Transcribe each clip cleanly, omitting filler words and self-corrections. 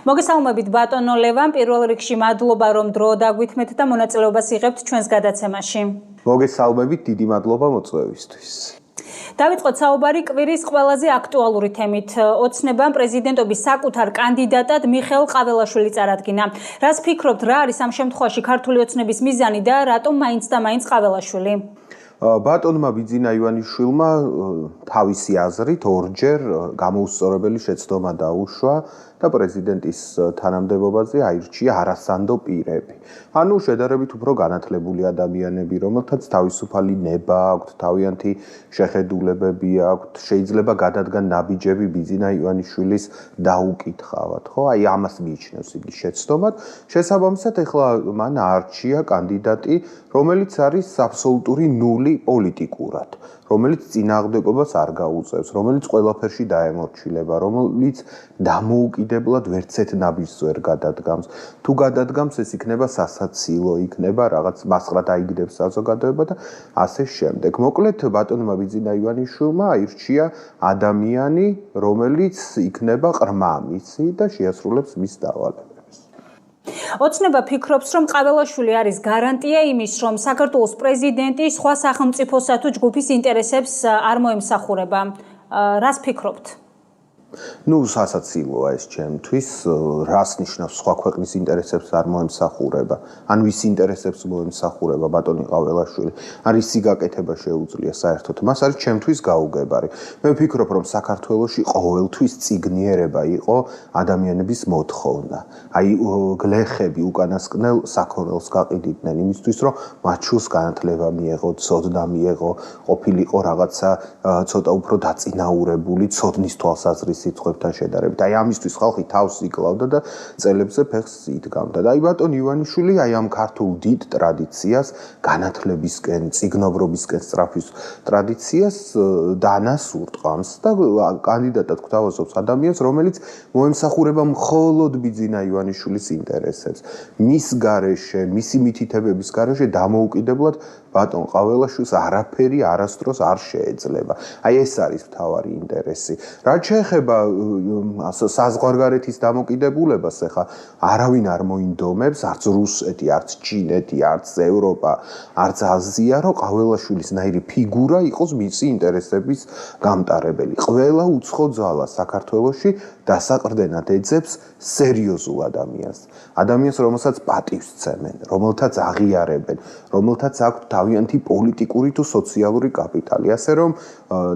მოგესალმებით ბატონო ლევან, პირველ რიგში მადლობა რომ დრო დაგვითმეთ და მონაწილეობას იღებთ ჩვენს გადაცემაში. მოგესალმებით, დიდი მადლობა მოწვევისთვის. დავიწყოთ საუბარი კვირის ყველაზე აქტუალური თემით. ოცნებამ პრეზიდენტობის საკუთარ კანდიდატად მიხეილ ყაველაშვილი წარადგინა. რას ფიქრობთ, რა არის ამ შემთხვევაში ქართული ოცნების მიზანი და რატომ მაინც და მაინც ყაველაშვილი? ბატონმა ბიძინა ივანიშვილმა თავისი აზრით ორჯერ გამოუსწორებელი შეცდომა დაუშვა და პრეზიდენტის თანამდებობაზე აირჩია არასანდო პირები. ანუ შედარებით უფრო განათლებული ადამიანები, რომელთაც თავისუფალი ნება აქვთ, თავიანთი შეხედულებები აქვთ, შეიძლება გადადგან ნაბიჯები ბიძინა ივანიშვილის დაუკითხავად, ხო? აი ამას მიიჩნევს იგი შეცდომად. შესაბამისად, ეხლა მან აარჩია კანდიდატი, რომელიც არის აბსოლუტური ნული პოლიტიკურად, რომელიც წინააღმდეგობას არ გაუწევს, რომელიც ყველაფერში დაემორჩილება, რომელიც დამოუკიდებლად ვერცეთ ნაბიჯს ვერ გადადგამს. თუ გადადგამს, ეს იქნება სასაცილო, იქნება რაღაც მასყრა დაიგდებს საზოგადოება და ასე შემდეგ. მოკლედ, ბატონმა ბიძინა ივანიშვილმა აირჩია ადამიანი, რომელიც იქნება ყრმა მისი და შეასრულებს მის დავალებებს. ოცნება ფიქრობს, რომ ყაველაშვილი არის გარანტია იმის, რომ საქართველოს პრეზიდენტი სხვა სახელმწიფოსა თუ ჯგუფის ინტერესებს არ მოემსახურება. რას ფიქრობთ? სასაცილოა ეს ჩემთვის, რას ნიშნავს სხვა ქვეყნის ინტერესებს არ მოემსახურება, ან ვის ინტერესებს მოემსახურება ბატონი ყაველაშვილი, არ ისი გაკეთება შეუძლია საერთოდ, მას არის ჩემთვის გაუგებარი. მე ვფიქრობ, რომ საქართველოში ყოველთვის წიგნიერება იყო ადამიანების მოთხოვნა. აი გლეხები უკანასკნელ საქონელს გაყიდიდნენ იმისთვის, რომ მათ შულს განათლება მიეღოთ, ცოდნა მიეღო, ყოფილიყო რაღაცა ცოტა უფრო დაწინაურებული, ცოდნის თვალსაზრისით სიტყვებთან შედარებით. აი ამისთვის ხალხი თავს იკლავდა და წელებზე ფეხს იდგამდა. და აი ბატონ ივანიშვილი აი ამ ქართულ დიდ ტრადიციას, განათლებისკენ, წიგნობრობისკენ სწრაფის ტრადიციას დანას ურტყამს და კანდიდატად გვთავაზობს ადამიანს, რომელიც მოემსახურება მხოლოდ ბიძინა ივანიშვილის ინტერესებს. მის გარეშე, მისი მითითებების გარეშე დამოუკიდებლად ბატონ ყაველაშვილს არაფერი არასდროს არ შეეძლება. აი ეს არის მთავარი ინტერესი. რაც შეეხება საზღვარგარეთის დამოკიდებულებას, ახლა არავინ არ მოინდომებს, არც რუსეთი, არც ჩინეთი, არც ევროპა, არც აზია, რომ ყაველაშვილის ნაირი ფიგურა იყოს მისი ინტერესების გამტარებელი. ყველა უცხო ძალა საქართველოში დასაყრდენად ეძებს სერიოზულ ადამიანს. ადამიანს, რომელსაც პატივს სცემენ, რომელთაც აღიარებენ, რომელთაც აქვს თავიანთი პოლიტიკური თუ სოციალური კაპიტალი. ასე რომ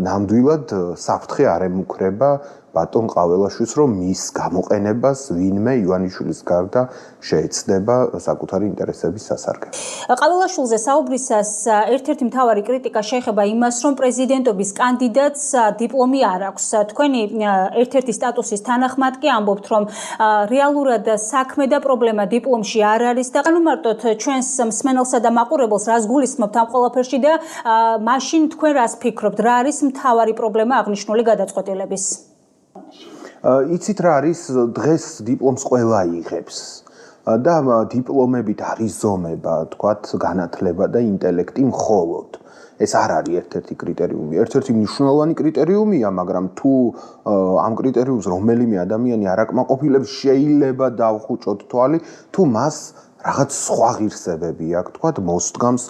ნამდვილად საფრთხე არ ემუქრება ბატონ ყაველაშვილს, რომ მის გამოყენებას ვინმე ივანიშვილის გარდა შეეცდება საკუთარი ინტერესების სასარგებლოდ. ყაველაშვილზე საუბრისას ერთ-ერთი მთავარი კრიტიკა შეეხება იმას, რომ პრეზიდენტობის კანდიდატს დიპლომი არ აქვს. თქვენი ერთ-ერთი სტატუსის თანახმად კი ამბობთ, რომ რეალურად საქმე და პრობლემა დიპლომში არ არის და განუმარტოთ ჩვენს მსმენელსა და მაყურებელს, რას გულისხმობთ ამ ყველაფერში და მაშინ თქვენ რას ფიქრობთ, რა არის მთავარი პრობლემა აღნიშნული გადაწყვეტილების? იცით რა არის, დღეს დიპლომს ყველა იღებს და დიპლომებით არის ზომება, თქვათ, განათლება და ინტელექტი მხოლოდ. ეს არ არის ერთ-ერთი კრიტერიუმი. ერთ-ერთი მნიშვნელოვანი კრიტერიუმია, მაგრამ თუ ამ კრიტერიუმს რომელიმე ადამიანი არ აკმაყოფილებს, შეიძლება დავხუჭოთ თვალი, თუ მას რაღაც სხვა ღირსებები აქვს, თქვათ, მოსდგამს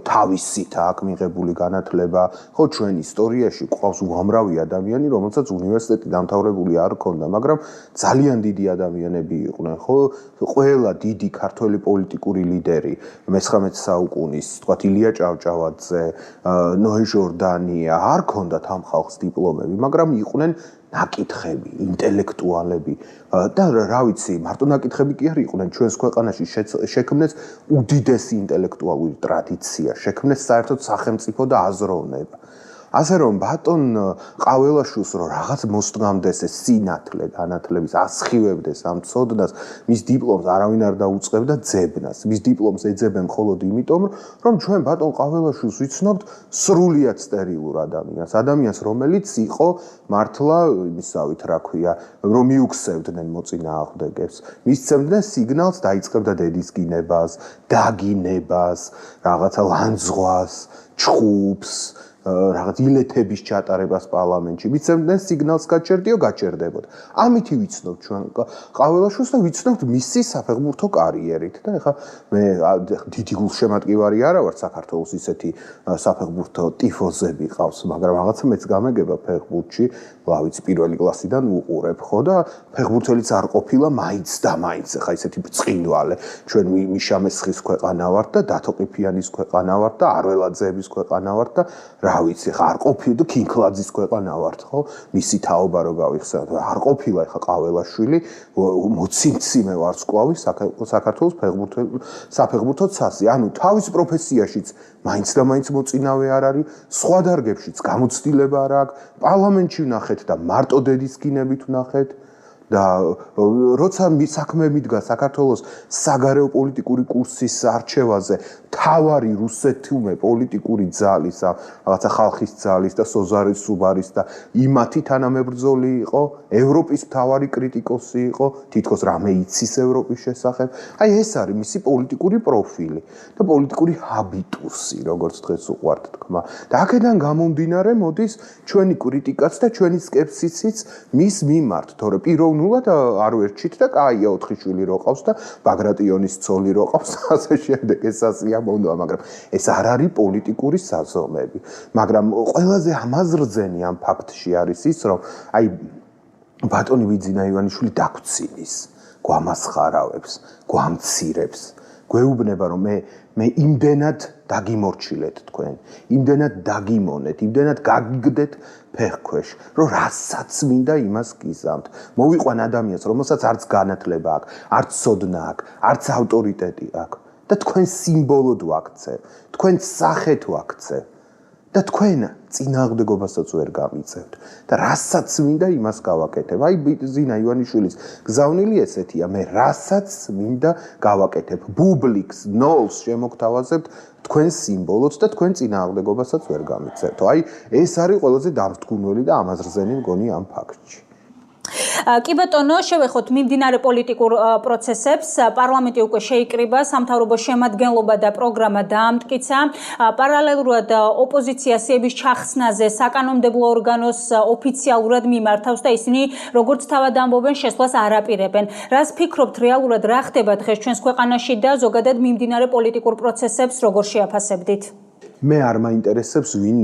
თავისით აქვს მიღებული განათლება. ხო, ჩვენ ისტორიაში გვყავს უამრავი ადამიანი, რომელსაც უნივერსიტეტი დამთავრებული არ ჰქონდა, მაგრამ ძალიან დიდი ადამიანები იყვნენ, ხო? ყველა დიდი ქართველი პოლიტიკური ლიდერი მე-19 საუკუნის, თქვათ, ილია ჭავჭავაძე, ნოე ჟორდანია, არ ჰქონდათ ამ ხალხს დიპლომები, მაგრამ იყვნენ ნაკითხები, ინტელექტუალები და რა ვიცი, მარტო ნაკითხები კი არ იყვნენ, ჩვენს ქვეყანაში შექმნეს უდიდესი ინტელექტუალური ტრადიცია, შექმნეს საერთოდ სახელმწიფო და აზროვნება. ასე რომ ბატონ ყაველაშვილს რომ რაღაც მოსდგამდეს ეს სინათლე განათლების ასხივებდეს ამ ცოდნას, მის დიპლომს არავინ არ დაუწყებდა ძებნას. მის დიპლომს ეძებენ მხოლოდ იმიტომ, რომ ჩვენ ბატონ ყაველაშვილს ვიცნობთ სრულიად სტერილურ ადამიანს, რომელიც იყო მართლა იმისავით, რა ქვია, რომ მიუქცევდნენ მოწინააღმდეგებს. მისცემდნენ სიგნალს, დაიწყებდა დედის გინებას, დაგინებას, რაღაცა ლანძღვას, ჩხუბს რაღაც ილეთების ჩატარებას პარლამენტში. მიცემდნენ სიგნალს გაჩერდებოდა. ამით ვიცნობთ ჩვენ ყაველაშვილს და ვიცნობთ მისი საფეხბურთო კარიერით. და ეხლა მე დიდი გულშემატკივარი არა ვარ საქართველოს ისეთი საფეხბურთო ტიფოზები ყავს, მაგრამ რაღაცა მეც გამეგება ფეხბურთში, ლავიც პირველი კლასიდან უყურებ ხო და ფეხბურთელიც არ ყოფილა მაინც და მაინც ეხლა ისეთი ბრწყინვალე. ჩვენ მიშა მესხის ქვეყანა ვართ და დათო ყიფიანის ქვეყანა ვართ და არველაძეების ქვეყანა ვართ და რა ვიცი ხა არ ყოფილი და ქინქლაძის ქვეყანა ვართ ხო მისი თაობა რო გავიხსენოთ არ ყოფილა ხა ყაველაშვილი მოციმციმე ვარსკვლავი საქართველოს საფეხბურთო ცასი ანუ თავის პროფესიაშიც მაინც და მაინც მოწინავე არ არის სხვა დარგებშიც გამოცდილება არ აქვს პარლამენტში ვნახეთ და მარტო დედის გინებით ვნახეთ და როცა საქმე მიდგა საქართველოს საგარეო პოლიტიკური კურსის არჩევაზე თავარი რუსეთულმე პოლიტიკური ძალის რაღაცა ხალხის ძალის და სოზარის სუბარის და იმათი თანამებრძოლი იყო ევროპის თავარი კრიტიკოსი იყო თითქოს რამე იცის ევროპის შესახებ აი ეს არის მისი პოლიტიკური პროფილი და პოლიტიკური ჰაბიტუსი როგორც დღეს უყვართ თქმა და აქედან გამომდინარე მოდის ჩვენი კრიტიკაც და ჩვენი სკეპსისიც მის მიმართ თორე პიროვნულად არ ვერჩით და კაია 4 შვილი რო ყავს და ბაგრატიონის ცოლი რო ყავს ასე შემდეგ ეს ასია მომდვა მაგრამ ეს არ არის პოლიტიკური საზომები მაგრამ ყველაზე ამაზრძენი ამ ფაქტში არის ის რომ აი ბატონი ვიძინა ივანიშვილი დაგცინის გვამასხარავებს გვამცირებს გვეუბნება რომ მე იმდენად დაგიმორჩილეთ თქვენ იმდენად დაგიმონეთ იმდენად გაგიგდეთ ფეხქვეშ რომ რასაც მინდა იმას გიზამთ მოვიყვან ადამიანს რომელსაც არც განათლება აქვს არც ცოდნა აქვს არც ავტორიტეტი აქვს და თქვენ სიმბოლოდ ვაქცევ თქვენ სახეთ ვაქცევ და თქვენ წინააღმდეგობასაც ვერ გამიწევთ და რასაც მინდა იმას გავაკეთებ აი ზინა ივანიშვილის გზავნილი ესეთია მე რასაც მინდა გავაკეთებ ბუბლიქს ნოლს შემოგთავაზებთ თქვენ სიმბოლოდ და თქვენ წინააღმდეგობასაც ვერ გამიწევთ აი ეს არის ყველაზე დამრთგუნველი და ამაზრზენი მგონი ამ ფაქტში კი ბატონო, შევეხოთ მიმდინარე პოლიტიკურ პროცესებს. პარლამენტი უკვე შეიკრიბა, სამთავრობო შემადგენლობა და პროგრამა დაამტკიცა. პარალელურად ოპოზიცია სიების ჩახსნაზე საკანონმდებლო ორგანოს ოფიციალურად მიმართავს და ისინი როგორც თავად ამბობენ, შესვლას არ აპირებენ. რას ფიქრობთ რეალურად რა ხდება დღეს ჩვენს ქვეყანაში და ზოგადად მიმდინარე პოლიტიკურ პროცესებს როგორ შეაფასებდით? მე არ მაინტერესებს ვინ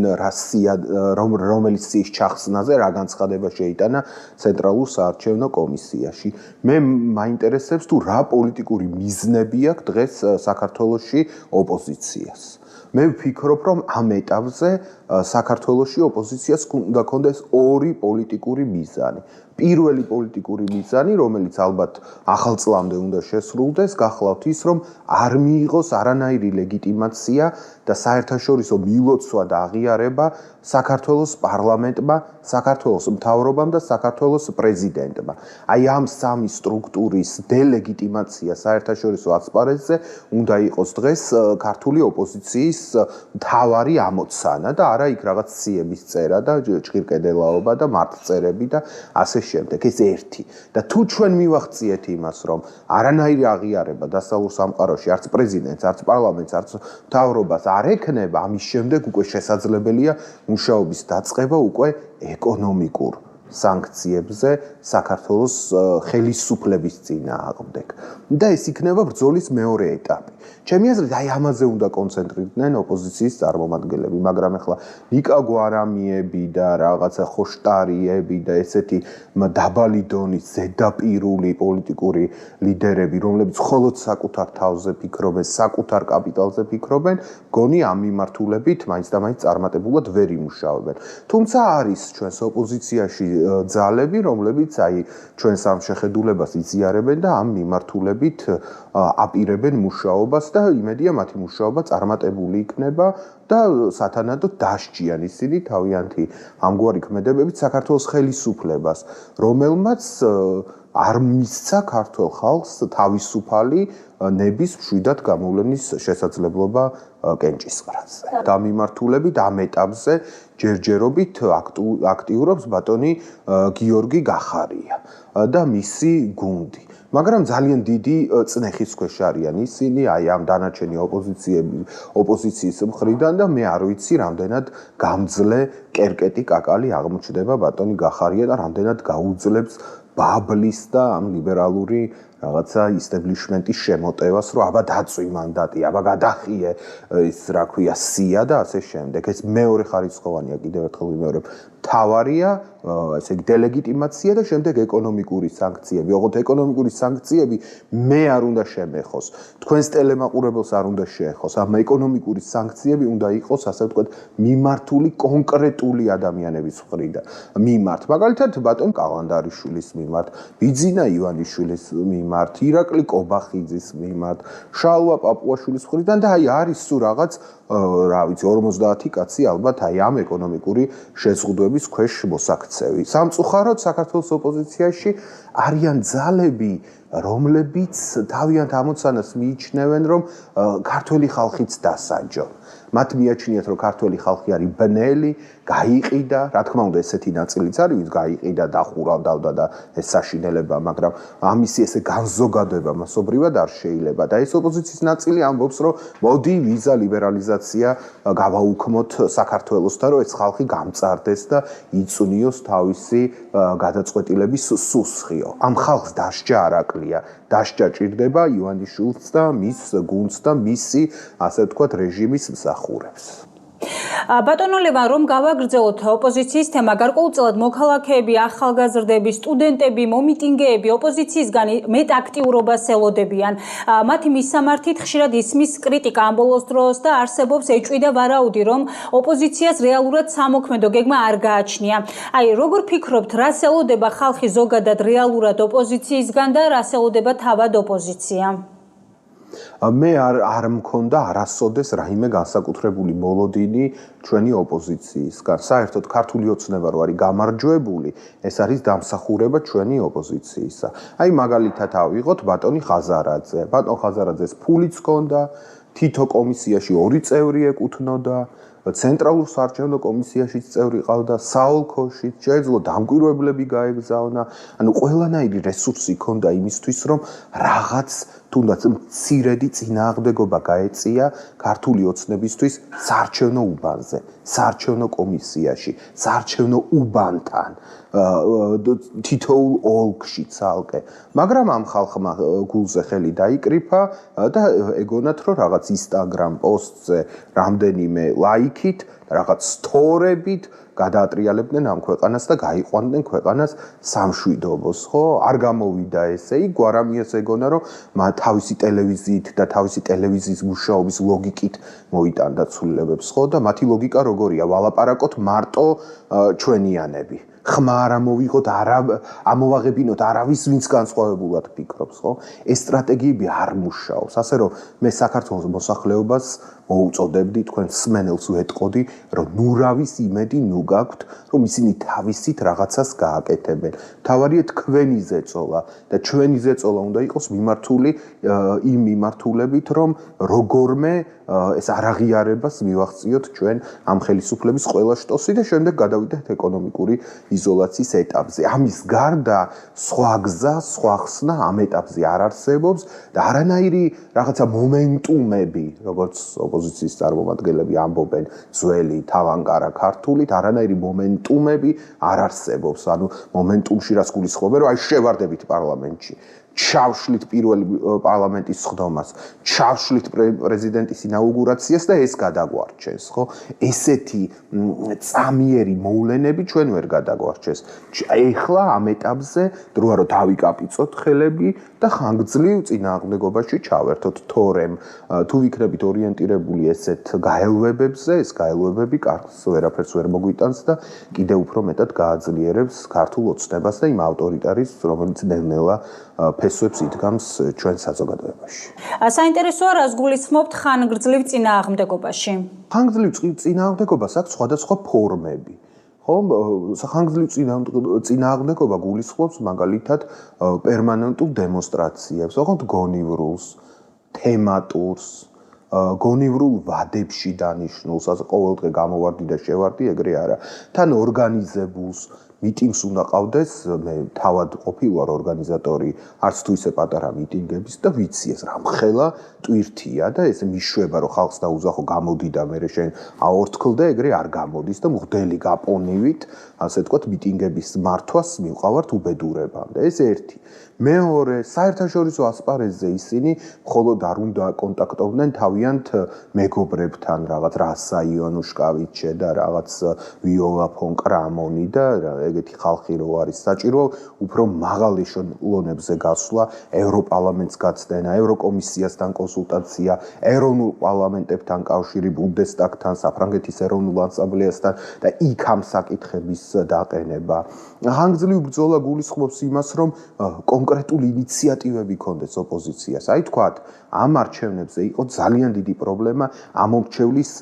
რომელიც სიის ჩახსნაზე რა განცხადება შეიტანა ცენტრალურ საარჩევნო კომისიაში. მე მაინტერესებს თუ რა პოლიტიკური მიზნები აქვს დღეს საქართველოში ოპოზიციას. მე ვფიქრობ რომ ამ ეტაპზე საქართველოში ოპოზიციას უნდა კონდეს ორი პოლიტიკური მიზანი. პირველი პოლიტიკური მიზანი, რომელიც ალბათ ახალ წლამდე უნდა შესრულდეს, გახლავთ ის, რომ არ მიიღოს არანაირი ლეგიტიმაცია და საერთაშორისო მილოცვა და აღიარება საქართველოს პარლამენტმა, საქართველოს მთავრობამ და საქართველოს პრეზიდენტმა. აი ამ სამი სტრუქტურის დელეგიტიმაცია საერთაშორისო ასპარეზზე უნდა იყოს დღეს ქართული ოპოზიციის მთავარი ამოცანა და არა იქ რაღაც ციების წერა და ჭყირკედელაობა და მართლწერები და ასე შემდეგ ეს ერთი და თუ ჩვენ მივახციეთ იმას რომ არანაირი აღიარება დასავლურ სამყაროში არც პრეზიდენტს არც პარლამენტს არც მთავრობას არ ექნება ამის შემდეგ უკვე შესაძლებელია მუშაობის დაწყება უკვე ეკონომიკურ სანქციებზე საქართველოს ხელისუფლების წინააღმდეგ და ეს იქნება ბრძოლის მეორე ეტაპი. ჩემი აზრით აი ამაზე უნდა კონცენტრირდნენ ოპოზიციის წარმომადგენლები, მაგრამ ახლა ნიკა გვარამიები და რაღაცა ხოშტარიები და ესეთი დაბალი დონის ზედაპირული პოლიტიკური ლიდერები, რომლებიც მხოლოდ საკუთარ თავზე ფიქრობენ, საკუთარ კაპიტალზე ფიქრობენ, გონი ამ მიმართულებით მაინც და მაინც წარმატებულად ვერ იმუშავებენ. თუმცა არის ჩვენს ოპოზიციაში ძალები, რომლებიც აი ჩვენს ამ შეხედულებას იზიარებენ და ამ მიმართულებით აპირებენ მუშაობას და იმედია მათი მუშაობა წარმატებული იქნება და სათანადოდ დასჯიან ისინი თავიანთი ამგვარი ქმედებებით საქართველოს ხელისუფლებას, რომელმაც არ მისცა ქართულ ხალხს თავისუფალი ნების მშვიდად გამოვლენის შესაძლებლობა კენჭისყრაზე. და მიმართულებით ამ ეტაპზე ჯერჯერობით აქტიურობს ბატონი გიორგი გახარია და მისი გუნდი. მაგრამ ძალიან დიდი წნეხის ქვეშ არიან ისინი, აი ამ დანარჩენი ოპოზიციის მხრიდან და მე არ ვიცი, რამდენად გამძლე კერკეტი კაკალი აღმოჩნდება ბატონი გახარია და რამდენად გაუძლებს ბაბლის და ამ ლიბერალური რაღაცა ისტებლიშმენტის შემოტევას, რომ აბა დაწვი მანდატი, აბა გადახიე ის რა ქვია სია და ასე შემდეგ. ეს მეორე ხარისხოვანია კიდევ ერთხელ ვიმეორებ. თავარია, ესე იგი დელეგიტიმაცია და შემდეგ ეკონომიკური სანქციები. ოღონდ ეკონომიკური სანქციები მე არ უნდა შემეხოს. თქვენს ტელემაყურებელს არ უნდა შეეხოს. ამ ეკონომიკური სანქციები უნდა იყოს, ასე ვთქვათ, მიმართული კონკრეტული ადამიანების მხრიდან. მიმართ, მაგალითად, ბატონ კალანდარიშვილის მიმართ, ბიძინა ივანიშვილის მიმართ, ირაკლი კობახიძის მიმართ, შალვა პაპუაშვილის მხრიდან და აი არის სულ რაღაც რა ვიცი 50 კაცი ალბათ აი ამ ეკონომიკური შეზღუდვების ქვეშ მოსაქცევი. სამწუხაროდ საქართველოს ოპოზიციაში არიან ძალები, რომლებიც თავიანთ ამოცანას მიიჩნევენ, რომ ქართველი ხალხიც დასაჯო. მათ მიაჩნიათ, რომ ქართველი ხალხი არის ბნელი, გაიყიდა, რა თქმა უნდა, ესეთი ნაწილიც არის, ვინც გაიყიდა, დახურავდა და ეს საშინელება, მაგრამ ამისი ესე განზოგადება მასობრივად არ შეიძლება და ეს ოპოზიციის ნაწილი ამბობს, რომ მოდი ვიზა ლიბერალიზაცია გავაუქმოთ საქართველოსთან, რომ ეს ხალხი გამწარდეს და იწვნიოს თავისი გადაწყვეტილების სუსხიო. ამ ხალხს დასჯა არ აკლია, დასჯა ჭირდება ივანიშვილს და მის გუნდს და მისი, ასე ვთქვათ, რეჟიმის მსახურებს. ბატონო ლევან, რომ გავაგრძელოთ ოპოზიციის თემა, გარკვეულწილად მოქალაქეები, ახალგაზრდები, სტუდენტები, მომიტინგეები ოპოზიციისგან მეტ აქტიურობას ელოდებიან. მათი მისამართით ხშირად ისმის კრიტიკა ამ ბოლოს დროს და არსებობს ეჭვი და ვარაუდი, რომ ოპოზიციას რეალურად სამოქმედო გეგმა არ გააჩნია. აი, როგორ ფიქრობთ, რას ელოდება ხალხი ზოგადად რეალურად ოპოზიციისგან და რას ელოდება თავად ოპოზიცია? მე არ მქონდა არასოდეს რაიმე განსაკუთრებული მოლოდინი ჩვენი ოპოზიციისგან. საერთოდ ქართული ოცნება რო არის გამარჯვებული, ეს არის დამსახურება ჩვენი ოპოზიციისა. აი მაგალითად ავიღოთ ბატონი ხაზარაძე. ბატონ ხაზარაძეს ფულიც ჰქონდა, თითო კომისიაში 2 წევრი ეკუთვნოდა, ცენტრალურ საარჩევნო კომისიაშიც წევრი ყავდა, საოლქოშიც შეეძლო დამკვირვებლები გაეგზავნა. ანუ ყველანაირი რესურსი ჰქონდა იმისთვის, რომ რაღაც თუნდაც მცირედი წინააღმდეგობა გაეწია ქართული ოცნებისთვის საარჩევნო უბანზე, საარჩევნო კომისიაში, საარჩევნო უბანთან, თითოეულ ოლქში ცალკე. მაგრამ ამ ხალხმა გულზე ხელი დაიკრიფა და ეგონათ, რომ რაღაც Instagram პოსტზე რამდენიმე ლაიქით, რაღაც სტორებით გადაატრიალებდნენ ამ ქვეყანას და გაიყვანდნენ ქვეყანას სამშვიდობოს, ხო? არ გამოვიდა ესე, იქ გვარამიას ეგონა, რომ თავისი ტელევიზიით და თავისი ტელევიზიის მუშაობის ლოგიკით მოიტანდა ცვლილებებს, ხო? და მათი ლოგიკა როგორია? ვალაპარაკოთ მარტო ჩვენიანები. ხმა არ ამოვიღოთ, ამოვაღებინოთ არავის, ვინც განსხვავებულად ფიქრობს, ხო? ეს სტრატეგიები არ მუშაობს. ასე რომ მე საქართველოს მოსახლეობას მოუწოდებდი, თქვენ სმენელს ვეტყოდი, რომ ნურავის იმედი ნუ გაქვთ, რომ ისინი თავისით რაღაცას გააკეთებენ. თავარია თქვენი ზეწოლა და ჩვენი ზეწოლა უნდა იყოს მიმართული იმ მიმართულებით, რომ როგორმე ეს არაღიარებას მივახციოთ ჩვენ ამ ხელისუფლების ყველა შტოსი და შემდეგ გადავიდეთ ეკონომიკური იზოლაციის ეტაპზე. ამის გარდა სხვა გზა, სხვა ხსნა ამ ეტაპზე არ არსებობს და არანაირი რაღაცა მომენტუმები, როგორც ოპოზიციის წარმომადგენლები ამბობენ, ძველი თავანკარა ქართულით, არანაირი მომენტუმები არ არსებობს. ანუ მომენტუმში რაც გულისხმობენ, რომ აი შევარდებით პარლამენტში. ჩავშლით პირველი პარლამენტის სხდომას, ჩავშლით პრეზიდენტის ინაუგურაციას და ეს გადაგვარჩენს, ხო? ესეთი წამიერი მოვლენები ჩვენ ვერ გადაგვარჩენს. ეხლა ამ ეტაპზე დროა რომ დავიკაპიცოთ ხელები და ხანგრძლივ წინააღმდეგობაში ჩავერთოთ, თორემ თუ ვიქნებით ორიენტირებული ესეთ გაელვებებზე, ეს გაელვებები კარგს ვერაფერს ვერ მოგვიტანს და კიდევ უფრო მეტად გააძლიერებს ქართულ ოცნებას და იმ ავტორიტარიზმს, რომელიც ნელ-ნელა ფესვებს იდგამს ჩვენ საზოგადოებაში. საინტერესოა, რას გულისხმობთ ხანგრძლივ წინააღმდეგობაში? ხანგრძლივ წინააღმდეგობას აქვს სხვადასხვა ფორმები. ხო, ხანგრძლივ წინააღმდეგობა გულისხმობს მაგალითად პერმანენტულ დემონსტრაციებს, ოღონდ გონივრულს, თემატურს, გონივრულ ვადებში დანიშნულს, ასე ყოველდღე გამოვარდი და შევარდი, ეგრე არა. თან ორგანიზებულს, მიტინგს უნდა ყავდეს, მე თავად ყოფილვარ ორგანიზატორი არც თუ ისე პატარა მიტინგების და ვიცი ეს რამხელა ტვირთია და ეს მიშვება რომ ხალხს დაუზახო გამოდი და მე შენ აორთქლდე ეგრე არ გამოდის და მღვდელი გაპონივით ასე თქვათ მიტინგების მართვას მივყავართ უბედურებამდე ეს ერთი მეორე საერთაშორისო ასპარეზზე ისინი მხოლოდ არ უნდა კონტაქტობდნენ თავიანთ მეგობრებთან რაღაც რასა იონუშკავიჩე და რაღაც ვიოლა ფონ კრამონი და ეგეთი ხალხი რო არის საჭირო უფრო მაღალ ეშელონებზე გასვლა ევროპარლამენტს გაცდენა ევროკომისიასთან კონსულტაცია ეროვნულ პარლამენტებთან კავშირი ბუნდესტაგთან საფრანგეთის ეროვნულ ასამბლეასთან და იქ ამ საკითხების დაყენება ხანგრძლივი ბრძოლა გულისხმობს იმას რომ კონკრეტული ინიციატივები ქონდეს ოპოზიციას აი თქვათ ამ არჩევნებზე იყო ძალიან დიდი პრობლემა ამომრჩევლის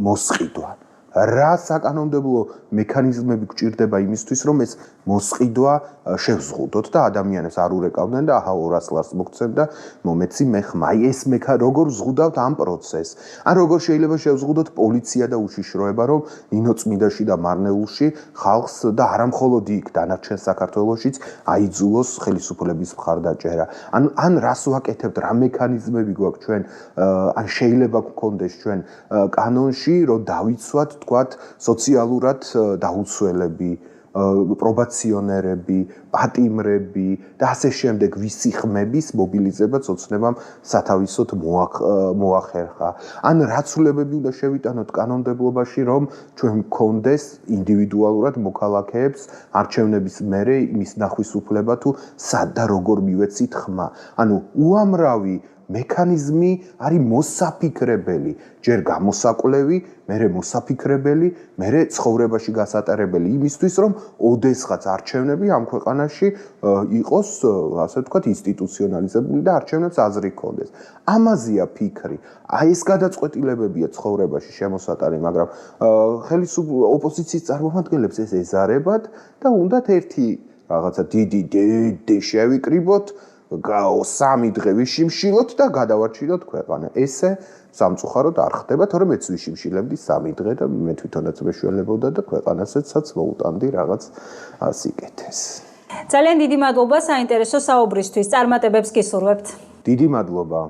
მოსყიდვა რა საკანონმდებლო მექანიზმები გვჭირდება იმისთვის რომ ეს მოსყიდვა შევზღუდოთ და ადამიანებს არ ურეკავდნენ და აჰა 200 ლარს მოგცემ და მომეცი მე ხმა აი ეს როგორ ზღუდავთ ამ პროცესს ან როგორ შეიძლება შევზღუდოთ პოლიცია და უშიშროება რომ ნინო წმინდაში და მარნეულში ხალხს და არა მხოლოდ იქ დანარჩენ საქართველოშიც აიძულოს ხელისუფლების მხარდაჭერა ან რას ვაკეთებთ რა მექანიზმები გვაქვს ჩვენ ან შეიძლება გქონდეს ჩვენ კანონში რომ დავიცვათ თქვათ სოციალურად დაუცველები პრობაციონერები, პატიმრები და ასე შემდეგ ვისი ხმების მობილიზებაც ოცნებამ სათავისოდ მოახერხა. ან რაცულებები უნდა შევიტანოთ კანონმდებლობაში, რომ ჩვენ გქონდეს ინდივიდუალურად მოქალაქეებს არჩევნების მერე იმის ნახვის უფლება თუ სად და როგორ მივეცით ხმა. ანუ უამრავი მექანიზმი არის მოსაფიქრებელი, ჯერ გამოსაკვლევი, მერე მოსაფიქრებელი, მერე ცხოვრებაში გასატარებელი იმისთვის, რომ ოდესღაც არჩევნები ამ ქვეყანაში იყოს, ასე ვთქვათ, ინსტიტუციონალიზებული და არჩევნებს აზრი ჰქონდეს. ამაზეა ფიქრი. აი ეს გადაწყვეტილებებია ცხოვრებაში შემოსატანი, მაგრამ ოპოზიციის წარმომადგენლებს ეს ეზარებათ და უნდათ ერთი რაღაცა დიდი შევიკრიბოთ 3 დღე ვიშიმშილოთ და გადავარჩინოთ ქვეყანა. ესე სამწუხაროდ არ ხდება, თორემ მეც ვიშიმშილებდი 3 დღე და მე თვითონაც მეშველებოდა და ქვეყანასაც მოუტანდი რაღაც სიკეთეს. ძალიან დიდი მადლობა საინტერესო საუბრისთვის. წარმატებებს გისურვებთ. დიდი მადლობა.